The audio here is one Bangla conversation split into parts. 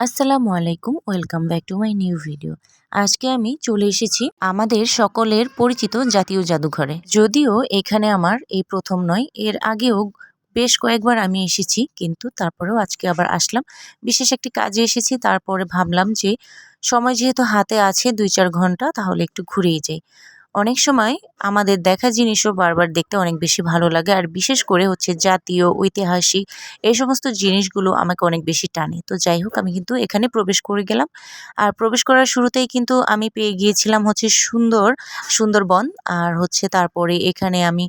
আসসালামু আলাইকুম, welcome back to my new video. আজকে আমি চলে এসেছি আমাদের সকলের পরিচিত জাতীয় জাদুঘরে। যদিও এখানে আমার এই প্রথম নয়, এর আগেও বেশ কয়েকবার আমি এসেছি, কিন্তু তারপরেও আজকে আবার আসলাম। বিশেষ একটি কাজে এসেছি, তারপরে ভাবলাম যে সময় যেহেতু হাতে আছে ২-৪ ঘন্টা, তাহলে একটু ঘুরেই যাই। অনেক সময় আমাদের দেখা জিনিসও বারবার দেখতে অনেক বেশি ভালো লাগে, আর বিশেষ করে হচ্ছে জাতীয়, ঐতিহাসিক এই সমস্ত জিনিসগুলো আমাকে অনেক বেশি টানে। তো যাই হোক, আমি কিন্তু এখানে প্রবেশ করে গেলাম। আর প্রবেশ করার শুরুতেই কিন্তু আমি পেয়ে গিয়েছিলাম হচ্ছে সুন্দরবন। আর হচ্ছে তারপরে এখানে আমি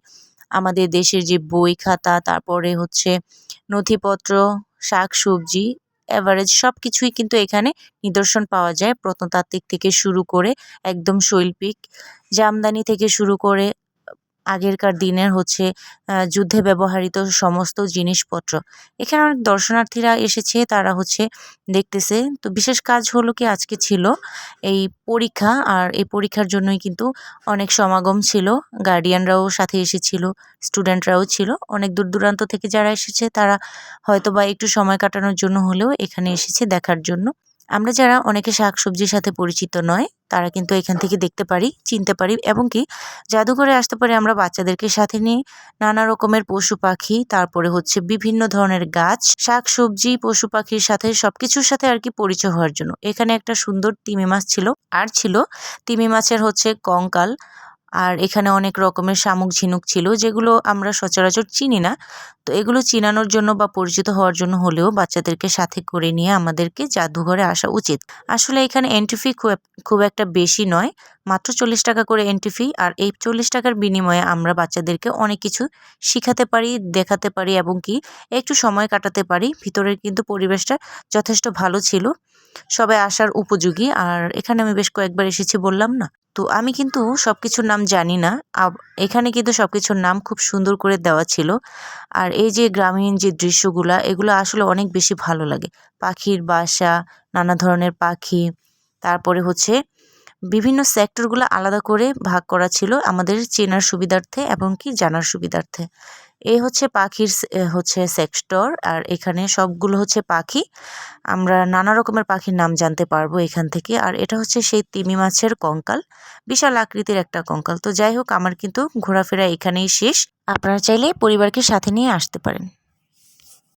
আমাদের দেশের যে বই খাতা, তারপরে হচ্ছে নথিপত্র, শাকসবজি, এভারেজ সবকিছুই কিন্তু এখানে নিদর্শন পাওয়া যায়। প্রত্নতাত্ত্বিক থেকে শুরু করে একদম শৈল্পিক, জামদানি থেকে শুরু করে আগেরকার দিনের হচ্ছে যুদ্ধে ব্যবহৃত সমস্ত জিনিসপত্র। এখানে অনেক দর্শনার্থীরা এসেছে, তারা হচ্ছে দেখতেছে। তো বিশেষ কাজ হলো কি, আজকে ছিল এই পরীক্ষা, আর এই পরীক্ষার জন্যই কিন্তু অনেক সমাগম ছিল। গার্ডিয়ানরাও সাথে এসেছিল, স্টুডেন্টরাও ছিল। অনেক দূর দূরান্ত থেকে যারা এসেছে তারা হয়তোবা একটু সময় কাটানোর জন্য হলেও এখানে এসেছে দেখার জন্য। আমরা যারা অনেকে শাকসবজির সাথে পরিচিত নয়, তারা কিন্তু এখান থেকে দেখতে পারি, চিনতে পারি, এবং কি জাদুঘরে আসতে পারি আমরা বাচ্চাদেরকে সাথে নিয়ে। নানা রকমের পশু পাখি, তারপরে হচ্ছে বিভিন্ন ধরনের গাছ, শাকসবজি, পশু পাখির সাথে সবকিছুর সাথে আর কি পরিচয় হওয়ার জন্য। এখানে একটা সুন্দর তিমি মাছ ছিল, আর ছিল তিমি মাছের হচ্ছে কঙ্কাল। আর এখানে অনেক রকমের শামুক ঝিনুক ছিল, যেগুলো আমরা সচরাচর চিনি না। তো এগুলো চিনানোর জন্য বা পরিচিত হওয়ার জন্য হলেও বাচ্চাদেরকে সাথে করে নিয়ে আমাদেরকে জাদুঘরে আসা উচিত। আসলে এখানে এন্ট্রি ফি খুব একটা বেশি নয়, মাত্র 40 টাকা করে এন্ট্রি ফি। আর এই 40 টাকার বিনিময়ে আমরা বাচ্চাদেরকে অনেক কিছু শিখাতে পারি, দেখাতে পারি, এবং কি একটু সময় কাটাতে পারি। ভিতরের কিন্তু পরিবেশটা যথেষ্ট ভালো ছিল, সবাই আসার উপযোগী। আর এখানে আমি বেশ কয়েকবার এসেছি, বললাম না। তো আমি কিন্তু সবকিছুর নাম জানি না। এখানে কিন্তু সবকিছুর নাম খুব সুন্দর করে দেওয়া ছিল। আর এই যে গ্রামীণ যে দৃশ্যগুলা, এগুলো আসলে অনেক বেশি ভালো লাগে। পাখির বাসা, নানা ধরনের পাখি, তারপরে হচ্ছে বিভিন্ন সেক্টরগুলো আলাদা করে ভাগ করা ছিল আমাদের চেনার সুবিধার্থে এবং কি জানার সুবিধার্থে। এই হচ্ছে পাখির হচ্ছে সেক্টর, আর এখানে সবগুলো হচ্ছে পাখি। আমরা নানা রকমের পাখির নাম জানতে পারবো এখান থেকে। আর এটা হচ্ছে সেই তিমি মাছের কঙ্কাল, বিশাল আকৃতির একটা কঙ্কাল। তো যাই হোক, আমার কিন্তু ঘোরাফেরা এখানেই শেষ। আপনারা চাইলে পরিবারকে সাথে নিয়ে আসতে পারেন।